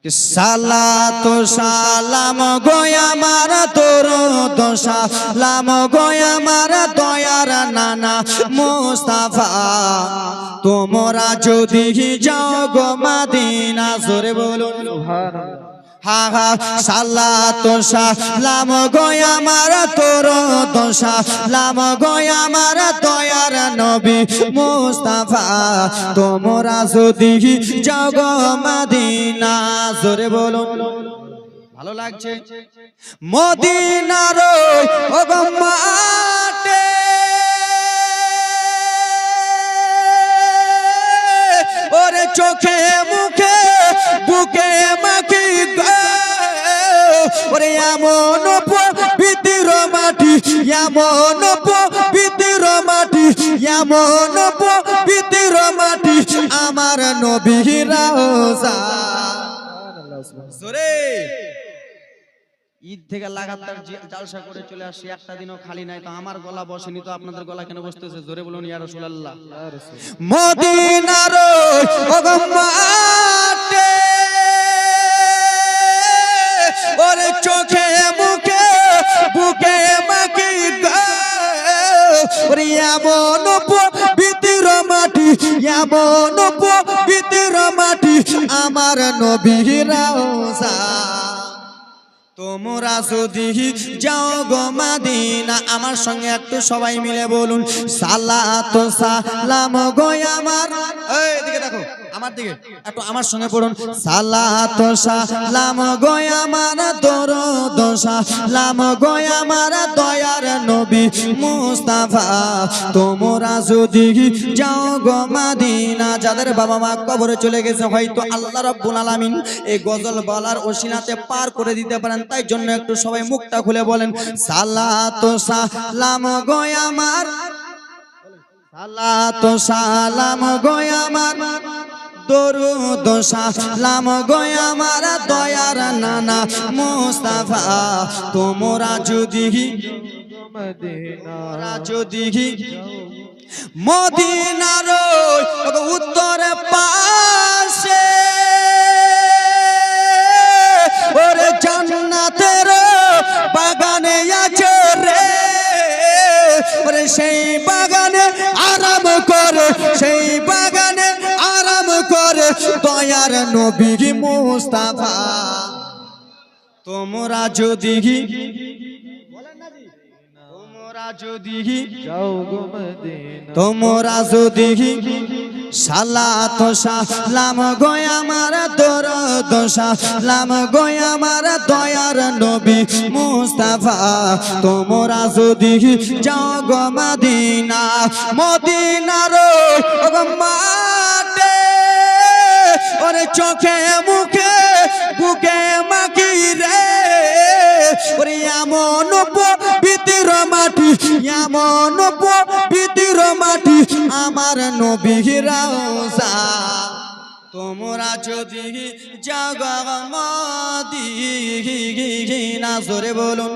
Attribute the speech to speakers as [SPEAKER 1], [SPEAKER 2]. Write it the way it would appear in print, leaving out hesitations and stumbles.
[SPEAKER 1] সালাত সালাম গো আমার তোর সালাম গো আমার দয়ার নানা মুস্তাফা তোমরা যদি যাও গো মদিনা জোরে বলুন সুবহানাল্লাহ হা হা সালাত সালাম গো আমার তোর সালাম গো আমার দয়ার নবী মুস্তাফা তোমরা যদি যাও গো মদিনা জোরে বলুন ভালো লাগছে মদিনার ও মাঠে ওরে চোখে মুখে বুকে মাখি ওরে এমন পবিত্র মাটি এমন পবিত্র মাটি এমন পবিত্র মাটি আমার নবীর রওজা জোরে ঈদ থেকে লাগাতার জালসা করে চলে আসি একটা দিনও খালি নাই তো আমার গলা বসেনি তো আপনাদের গলা কেন বসতেছে জোরে বলুন ইয়া রাসূলুল্লাহ মদিনার ও মাঠে ওরে চোখে মুখে বুকে মাখি ওরে এমন পবিত্র মাটি এমন পবিত্র মাটি আমার নবীর রওজা তোমরা যদি যাও গো মদিনা আমার সঙ্গে একটু সবাই মিলে বলুন সালাত সালাম গো আমার এইদিকে দেখো আমার দিকে একটু আমার সঙ্গে পড়ুন সালাত সালাম গো আমার দরুদ সালাম গো আমার দয়ার নবী মুস্তাফা তোমরা যদি যাও গো মদিনা যাদের বাবা মা কবরে চলে গেছে হয়তো আল্লাহ রাব্বুল আলামিন এই গজল বলার ওসিলাতে পার করে দিতে পারেন তাই জন্য একটু সবাই মুখটা খুলে বলেন সালাত সালাম গো আমার সালাত সালাম গো আমার দরুদ সালাম গো আমার দয়ার নানা মুস্তাফা তোমরা যদি মদিনার উত্তর পাশে ওরে জান্নাতের বাগানে আছে রে ওরে সেই বাগানে আরাম করে সেই বাগানে আরাম করে দয়ার নবী মুস্তাফা তোমরা যদি তোমরা যদি সালাত সালাম গো আমার দরুদ সালাম গো আমার দয়ার নবী মুস্তাফা তোমরা যদি যাও গো মদিনা মদিনার মাঠে ওরে চোখে মুখে বুকে মাখি রে ওরে এমন পবিত্র মাটি এমন পবিত্র মাটি আমার নবীর রওজা তোমরা যদি যাও গো মদিনা জোরে বলুন